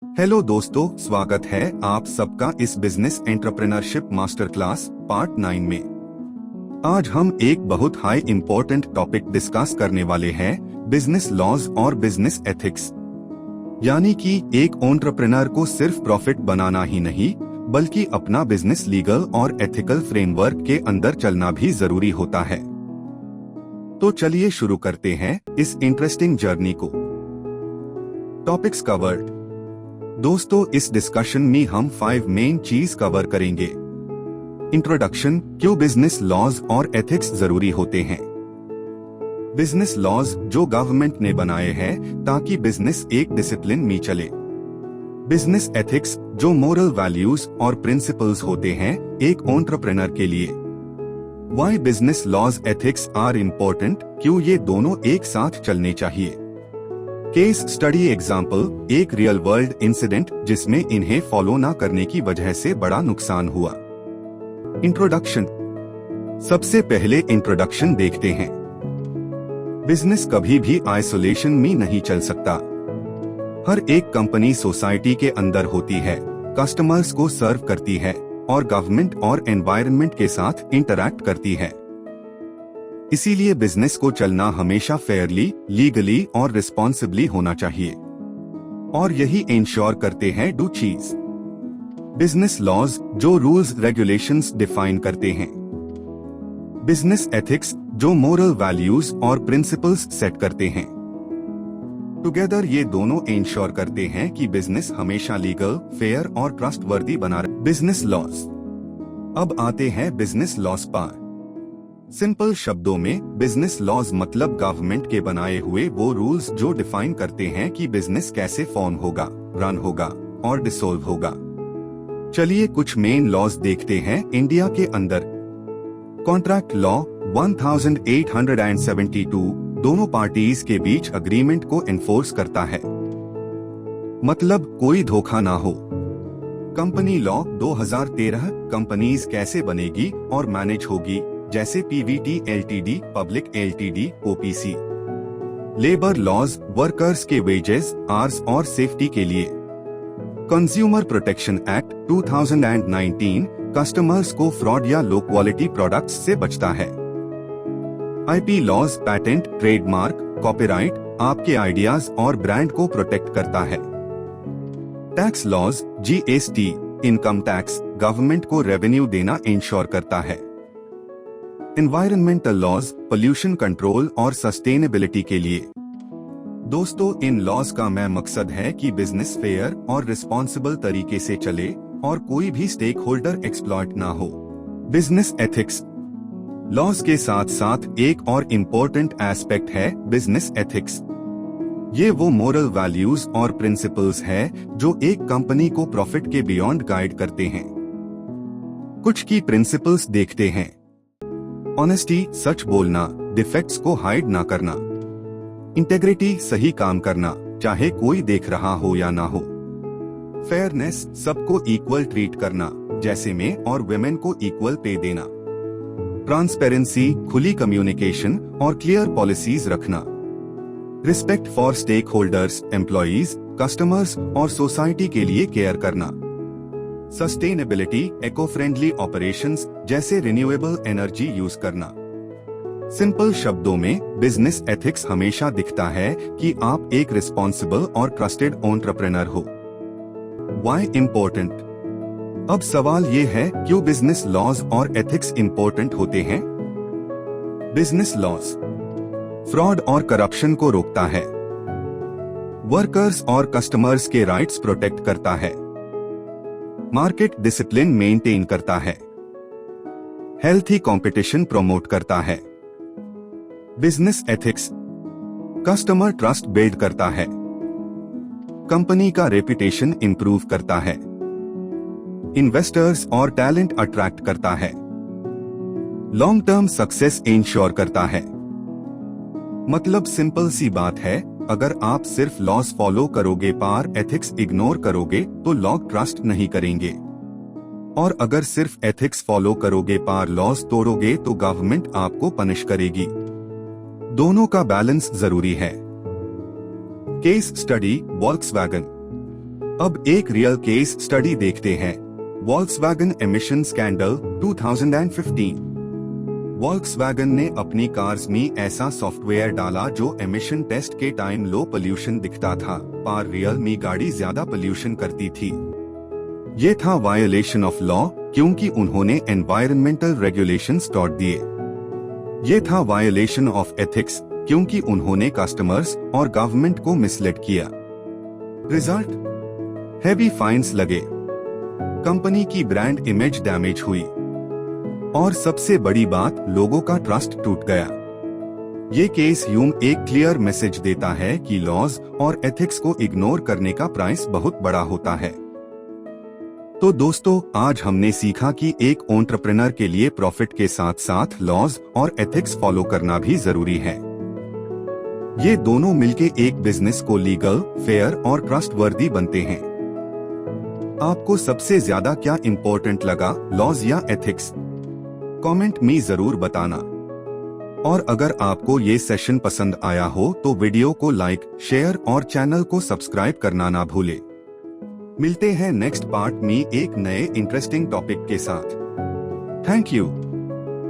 Hello दोस्तों, स्वागत है आप सबका इस business entrepreneurship master class part 9 में। आज हम एक बहुत हाई इम्पोर्टेंट टॉपिक डिस्कस करने वाले हैं, बिजनेस लॉज और बिजनेस एथिक्स। यानी कि एक एंटरप्रेन्योर को सिर्फ प्रॉफिट बनाना ही नहीं, बल्कि अपना बिजनेस लीगल और एथिकल फ्रेमवर्क के अंदर चलना भी जरूरी होता है। तो चलिए शुरू करते हैं इस इंटरेस्टिंग जर्नी को। Topics covered. दोस्तों, इस डिस्कशन में हम 5 मेन चीज कवर करेंगे। इंट्रोडक्शन, क्यों बिजनेस लॉज और एथिक्स जरूरी होते हैं। बिजनेस लॉज जो गवर्नमेंट ने बनाए हैं ताकि बिजनेस एक डिसिप्लिन में चले। बिजनेस एथिक्स जो मोरल वैल्यूज और प्रिंसिपल्स होते हैं एक एंटरप्रेन्योर के लिए। Why business laws ethics are important, क्यों ये दोनों एक साथ चलने चाहिए। केस स्टडी एग्जाम्पल, एक रियल वर्ल्ड इंसिडेंट जिसमें इन्हें फॉलो न करने की वजह से बड़ा नुकसान हुआ। इंट्रोडक्शन। सबसे पहले इंट्रोडक्शन देखते हैं। बिजनेस कभी भी आइसोलेशन में नहीं चल सकता। हर एक कंपनी सोसाइटी के अंदर होती है, कस्टमर्स को सर्व करती है और गवर्नमेंट और एनवायरनमेंट के साथ इंटरैक्ट करती है। इसीलिए बिजनेस को चलना हमेशा फेयरली, लीगली और रिस्पॉन्सिबली होना चाहिए। और यही इंश्योर करते हैं दो चीज। बिजनेस लॉज जो रूल्स रेगुलेशंस डिफाइन करते हैं। बिजनेस एथिक्स जो मोरल वैल्यूज और प्रिंसिपल्स सेट करते हैं। टुगेदर ये दोनों इंश्योर करते हैं कि बिजनेस हमेशा लीगल, फेयर और ट्रस्टवर्दी बना रहे। Business laws. अब आते हैं बिजनेस लॉज पर। सिंपल शब्दों में बिजनेस लॉज मतलब गवर्नमेंट के बनाए हुए वो रूल्स जो डिफाइन करते हैं कि बिजनेस कैसे फॉर्म होगा, रन होगा और डिसोल्व होगा। चलिए कुछ मेन लॉज देखते हैं इंडिया के अंदर। कॉन्ट्रैक्ट लॉ 1872 दोनों पार्टीज के बीच अग्रीमेंट को एनफोर्स करता है, मतलब कोई धोखा ना हो। कंपनी लॉ 2013 कंपनीज कैसे बनेगी और मैनेज होगी, जैसे PVT LTD, public LTD, OPC. Labour laws workers के वेजेस, आवर्स और सेफ्टी के लिए। कंज्यूमर प्रोटेक्शन एक्ट 2019 कस्टमर्स को फ्रॉड या लो क्वालिटी प्रोडक्ट्स से बचता है। IP laws patent, trademark, copyright आपके आइडियाज और ब्रांड को प्रोटेक्ट करता है। Tax laws GST, income tax government को रेवेन्यू देना इंश्योर करता है। एनवायरमेंटल लॉज पोल्यूशन कंट्रोल और सस्टेनेबिलिटी के लिए। दोस्तों, इन लॉज का मैं मकसद है कि बिजनेस फेयर और रिस्पॉन्सिबल तरीके से चले और कोई भी स्टेक होल्डर एक्सप्लॉइट ना हो। Business ethics. लॉज के साथ साथ एक और इम्पोर्टेंट एस्पेक्ट है बिजनेस एथिक्स। ये वो मोरल वैल्यूज और प्रिंसिपल्स है जो एक कंपनी को प्रॉफिट के बियॉन्ड गाइड करते हैं। कुछ की प्रिंसिपल्स देखते हैं। ऑनेस्टी, सच बोलना, डिफेक्ट्स को हाइड ना करना। इंटेग्रिटी, सही काम करना, चाहे कोई देख रहा हो या ना हो। फेयरनेस, सबको इक्वल ट्रीट करना, जैसे मेन और वुमेन को इक्वल पे देना। ट्रांसपेरेंसी, खुली कम्युनिकेशन और क्लियर पॉलिसीज रखना। Respect for stake holders, employees, customers और सोसाइटी के लिए केयर करना। सस्टेनेबिलिटी, इको फ्रेंडली ऑपरेशंस जैसे रिन्यूएबल एनर्जी यूज करना। सिंपल शब्दों में बिजनेस एथिक्स हमेशा दिखता है कि आप एक रिस्पॉन्सिबल और ट्रस्टेड एंटरप्रेन्योर हो। Why important. अब सवाल ये है, क्यों बिजनेस लॉज और एथिक्स इम्पोर्टेंट होते हैं। बिजनेस लॉज फ्रॉड और करप्शन को रोकता है। वर्कर्स और कस्टमर्स के राइट्स प्रोटेक्ट करता है। मार्केट डिसिप्लिन मेंटेन करता है। हेल्थी कंपटीशन प्रमोट करता है। Business ethics customer trust build करता है। कंपनी का रेपुटेशन इंप्रूव करता है। इन्वेस्टर्स और टैलेंट अट्रैक्ट करता है। लॉन्ग टर्म सक्सेस इंश्योर करता है। मतलब सिंपल सी बात है, अगर आप सिर्फ लॉस फॉलो करोगे पर एथिक्स इग्नोर करोगे तो लोग ट्रस्ट नहीं करेंगे, और अगर सिर्फ एथिक्स फॉलो करोगे पर लॉस तोड़ोगे तो गवर्नमेंट आपको पनिश करेगी। दोनों का बैलेंस जरूरी है। Case study Volkswagen. अब एक रियल केस स्टडी देखते हैं। Volkswagen emission scandal 2015। वॉल्क्सवैगन ने अपनी कार्स में ऐसा सॉफ्टवेयर डाला जो एमिशन टेस्ट के टाइम लो पोल्यूशन दिखता था, पर रियल में गाड़ी ज्यादा पोल्यूशन करती थी। ये था वायलेशन ऑफ लॉ, क्योंकि उन्होंने एनवायरमेंटल रेगुलेशंस तोड़ दिए। ये था वायलेशन ऑफ एथिक्स, क्योंकि उन्होंने कस्टमर्स और गवर्नमेंट को मिसलीड किया। रिजल्ट, हेवी फाइन्स लगे, कंपनी की ब्रांड इमेज डैमेज हुई, और सबसे बड़ी बात, लोगों का ट्रस्ट टूट गया। ये केस यूं एक क्लियर मैसेज देता है कि लॉज और एथिक्स को इग्नोर करने का प्राइस बहुत बड़ा होता है। तो दोस्तों, आज हमने सीखा कि एक एंटरप्रेन्योर के लिए प्रॉफिट के साथ साथ लॉज और एथिक्स फॉलो करना भी जरूरी है। ये दोनों मिलके एक बिजनेस को लीगल, फेयर और ट्रस्टवर्दी बनते हैं। आपको सबसे ज्यादा क्या इम्पोर्टेंट लगा, लॉज या एथिक्स? कमेंट में जरूर बताना। और अगर आपको ये सेशन पसंद आया हो तो वीडियो को लाइक, शेयर और चैनल को सब्सक्राइब करना ना भूले। मिलते हैं नेक्स्ट पार्ट में एक नए इंटरेस्टिंग टॉपिक के साथ। Thank you.